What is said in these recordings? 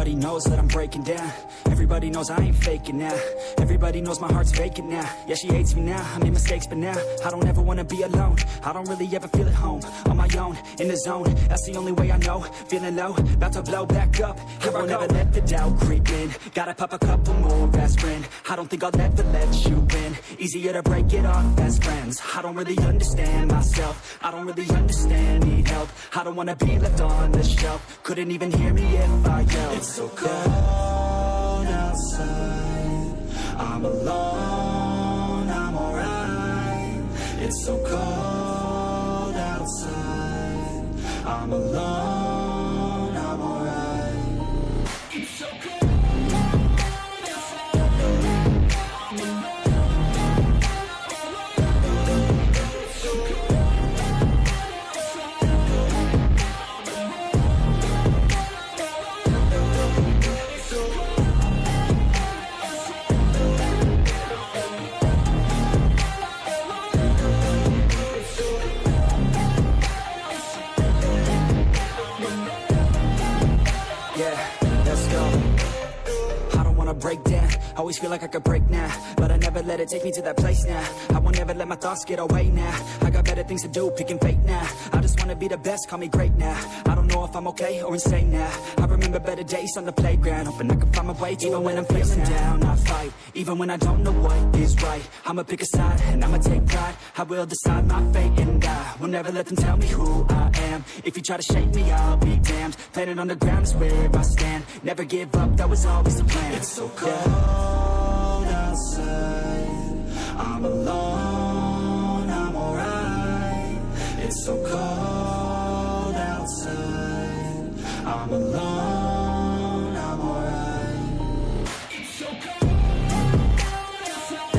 Everybody knows that I'm breaking down. Everybody knows I ain't faking now. Everybody knows my heart's vacant now. Yeah, she hates me now, I made mistakes, but now I don't ever wanna be alone. I don't really ever feel at home. On my own, in the zone, that's the only way I know. Feeling low, about to blow back up. Here I never let the doubt creep in. Gotta pop a couple more aspirin. I don't think I'll ever let you in. Easier to break it off as friends. I don't really understand myself. I don't really understand, need help. I don't wanna be left on the shelf. Couldn't even hear me if I yelled. It's so cold outside, I'm alone, I'm alright. It's so cold outside, I'm alone, I'm alright. It's so cold. Break down, always feel like I could break now, but I never let it take me to that place now. I won't ever let my thoughts get away now. I got better things to do, picking fate now. I just wanna be the best, call me great now. I don't know if I'm okay or insane now. I remember better days on the playground, hoping I can find my way even when I'm feeling down. I fight, even when I don't know what is right. I'ma pick a side, and I'ma take pride. I will decide my fate, and I will never let them tell me who I am. If you try to shake me, I'll be damned. Planet on the ground is where I stand. Never give up, that was always the plan. It's so cold outside, I'm alone, I'm alright. It's so cold outside, I'm alone, I'm alright. It's so cold outside,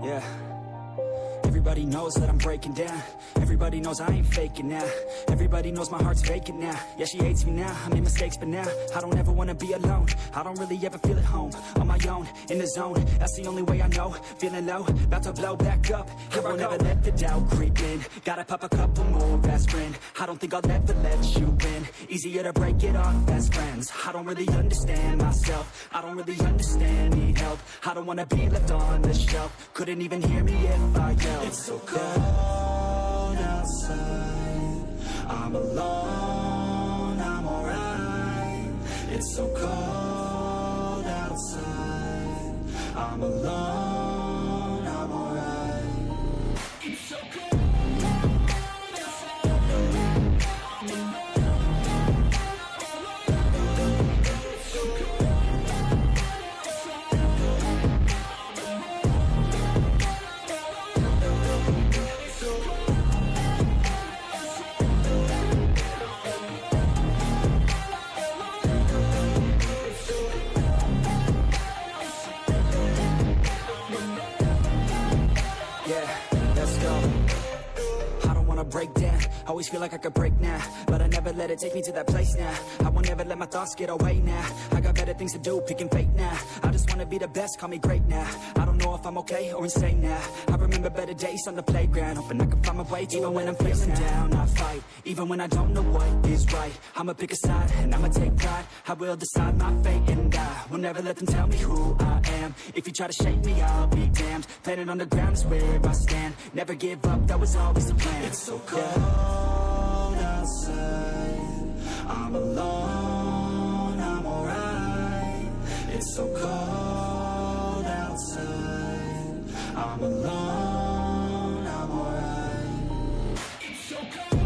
yeah. Everybody knows that I'm breaking down. Everybody knows I ain't faking now. Everybody knows my heart's vacant now. Yeah, she hates me now, I made mistakes, but now I don't ever wanna be alone. I don't really ever feel at home. On my own, in the zone, that's the only way I know. Feeling low, about to blow back up. Here I never let the doubt creep in. Gotta pop a couple more aspirin. I don't think I'll ever let you in. Easier to break it off as friends. I don't really understand myself. I don't really understand, need help. I don't wanna be left on the shelf. Couldn't even hear me if I yelled. It's so cold outside, I'm alone, I'm alright. It's so cold outside, I'm alone, I'm alright. It's so cold. Break down, always feel like I could break now, but I never let it take me to that place now. I won't ever let my thoughts get away now. I got better things to do, picking fate now. I just wanna be the best, call me great now. I don't know if I'm okay or insane now. I remember better days on the playground, hoping I can find my way even when I'm feeling down. I fight, even when I don't know what is right. I'ma pick a side, and I'ma take pride. I will decide my fate, and I will never let them tell me who I am. If you try to shake me, I'll be damned. Planet on the ground is where I stand. Never give up, that was always the plan. It's so cold outside, I'm alone, I'm alright. It's so cold I'm alone, I'm alright. It's so cold.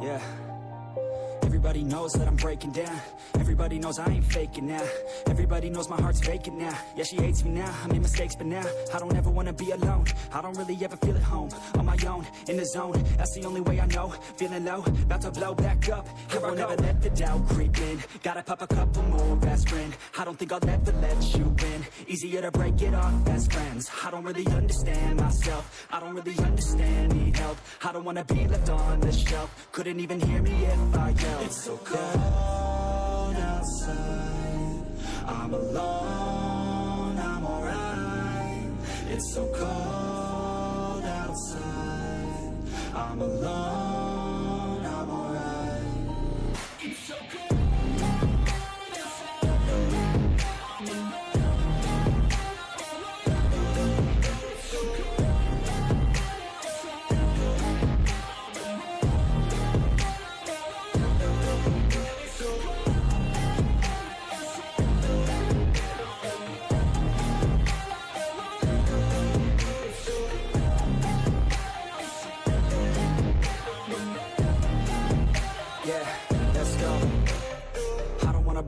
Yeah. Everybody knows that I'm breaking down. Everybody knows I ain't faking now. Everybody knows my heart's vacant now. Yeah, she hates me now, I made mistakes but now I don't ever wanna be alone. I don't really ever feel at home. On my own, in the zone, that's the only way I know. Feeling low, about to blow back up. Here I won't ever let the doubt creep in. Gotta pop a couple more aspirin. I don't think I'll ever let you in. Easier to break it off as friends. I don't really understand myself. I don't really understand, need help. I don't wanna be left on the shelf. Couldn't even hear me if I yelled. It's so cold outside. I'm alone, I'm alright. It's so cold outside. I'm alone, I'm alright. It's so cold.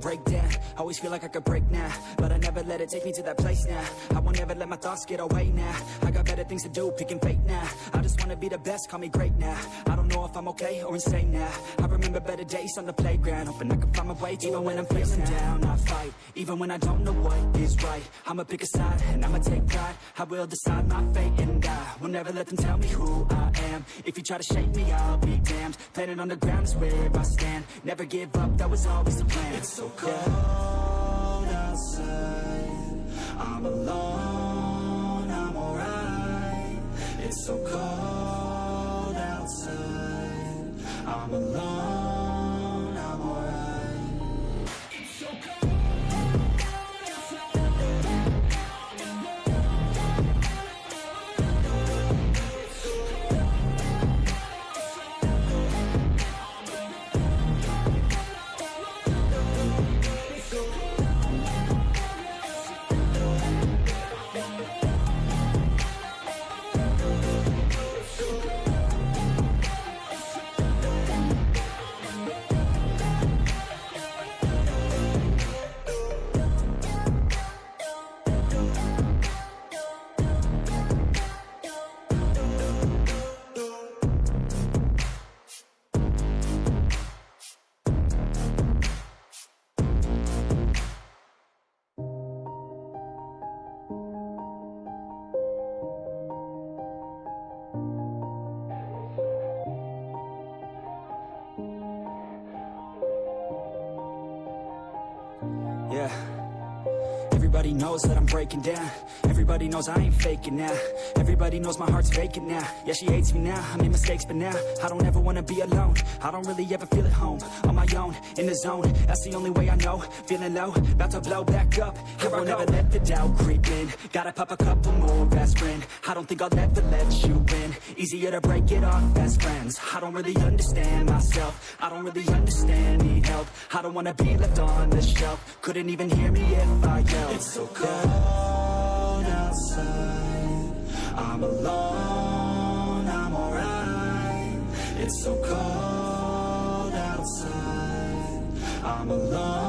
Break down, always feel like I could break now, but I never let it take me to that place now. I won't ever let my thoughts get away now. I got better things to do, picking fate now. I just wanna be the best, call me great now. I don't know if I'm okay or insane now. I remember better days on the playground, hoping I can find my way. Even when I'm feeling down, I fight. Even when I don't know what is right, I'ma pick a side and I'ma take pride. I will decide my fate and I will never let them tell me who I am. If you try to shake me, I'll be damned. Planet on the ground is where I stand. Never give up, that was always the plan. It's so cold outside. I'm alone, I'm alright. It's so cold outside. I'm alone, I'm alright. It's so cold. Yeah. Everybody knows that I'm breaking down. Everybody knows I ain't faking now. Everybody knows my heart's vacant now. Yeah, she hates me now, I made mistakes but now I don't ever wanna be alone. I don't really ever feel at home. On my own, in the zone, that's the only way I know. Feeling low, about to blow back up. Here I won't ever let the doubt creep in. Gotta pop a couple more aspirin. I don't think I'll ever let you in. Easier to break it off as friends. I don't really understand myself. I don't really understand, need help. I don't wanna be left on the shelf. Couldn't even hear me if I yelled. It's so cold outside. I'm alone, I'm alright. It's so cold outside. I'm alone.